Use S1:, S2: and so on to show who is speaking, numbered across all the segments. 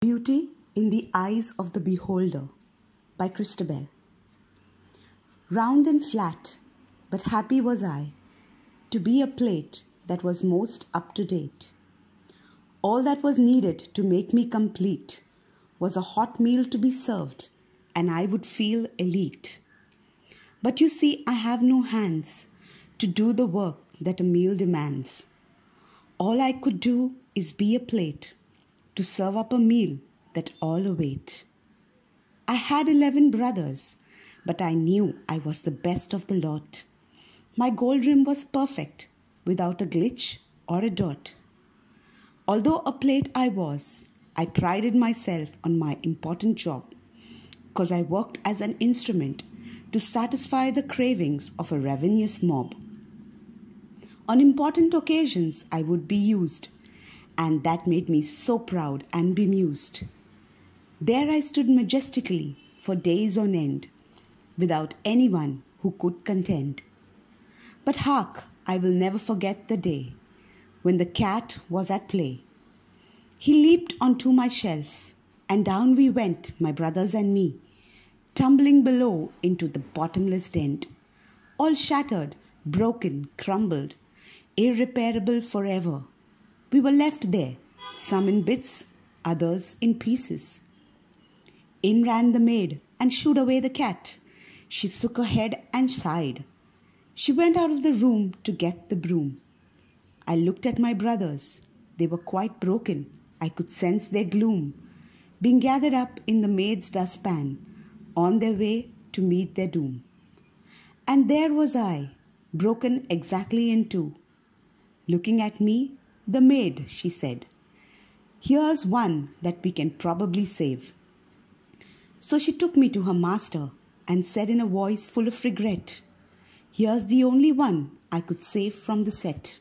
S1: Beauty in the Eyes of the Beholder by Christabel. Round and flat, but happy was I to be a plate that was most up to date. All that was needed to make me complete was a hot meal to be served, and I would feel elite. But you see, I have no hands to do the work that a meal demands. All I could do is be a plate to serve up a meal that all await. I had 11 brothers, but I knew I was the best of the lot. My gold rim was perfect, without a glitch or a dot. Although a plate I was, I prided myself on my important job, 'cause I worked as an instrument to satisfy the cravings of a ravenous mob. On important occasions I would be used, and that made me so proud and bemused. There I stood majestically for days on end, without anyone who could contend. But hark, I will never forget the day when the cat was at play. He leaped onto my shelf, and down we went, my brothers and me, tumbling below into the bottomless dent, all shattered, broken, crumbled, irreparable forever. We were left there, some in bits, others in pieces. In ran the maid and shooed away the cat. She shook her head and sighed. She went out of the room to get the broom. I looked at my brothers. They were quite broken. I could sense their gloom, being gathered up in the maid's dustpan, on their way to meet their doom. And there was I, broken exactly in two. Looking at me, the maid, she said, "Here's one that we can probably save." So she took me to her master and said in a voice full of regret, "Here's the only one I could save from the set."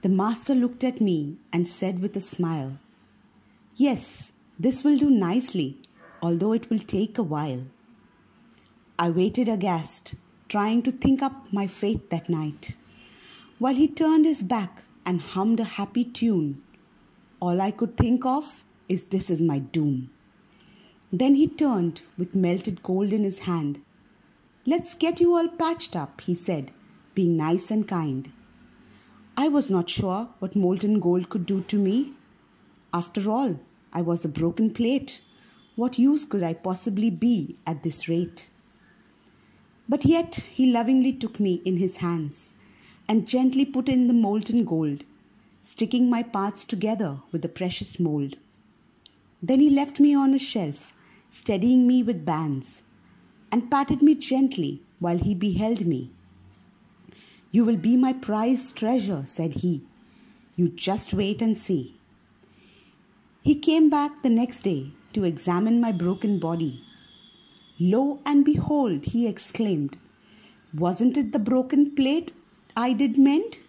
S1: The master looked at me and said with a smile, "Yes, this will do nicely, although it will take a while." I waited aghast, trying to think up my fate that night, while he turned his back and hummed a happy tune. All I could think of is, this is my doom. Then he turned with melted gold in his hand. "Let's get you all patched up," he said, being nice and kind. I was not sure what molten gold could do to me. After all, I was a broken plate. What use could I possibly be at this rate? But yet he lovingly took me in his hands and gently put in the molten gold, sticking my parts together with the precious mold. Then he left me on a shelf, steadying me with bands, and patted me gently while he beheld me. "You will be my prized treasure," said he. "You just wait and see." He came back the next day to examine my broken body. "Lo and behold," he exclaimed, "wasn't it the broken plate I did mend?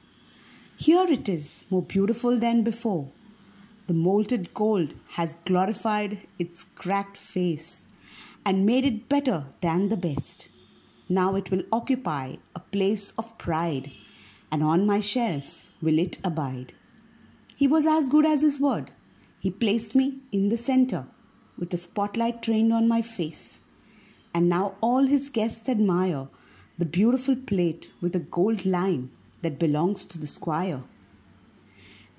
S1: Here it is, more beautiful than before. The molten gold has glorified its cracked face and made it better than the best. Now it will occupy a place of pride, and on my shelf will it abide." He was as good as his word. He placed me in the center with a spotlight trained on my face, and now all his guests admire the beautiful plate with a gold line that belongs to the squire.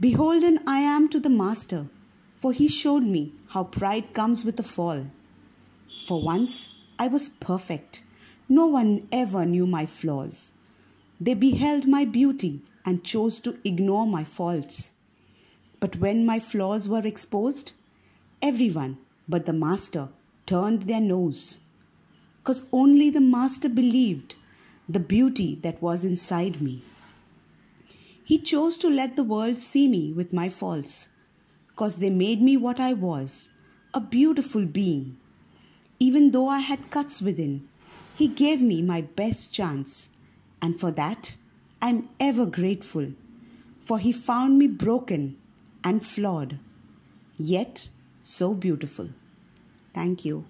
S1: Beholden I am to the master, for he showed me how pride comes with a fall. For once I was perfect. No one ever knew my flaws. They beheld my beauty and chose to ignore my faults. But when my flaws were exposed, everyone but the master turned their nose, 'cause only the master believed the beauty that was inside me. He chose to let the world see me with my faults, 'cause they made me what I was, a beautiful being. Even though I had cuts within, he gave me my best chance, and for that I'm ever grateful, for he found me broken and flawed, yet so beautiful. Thank you.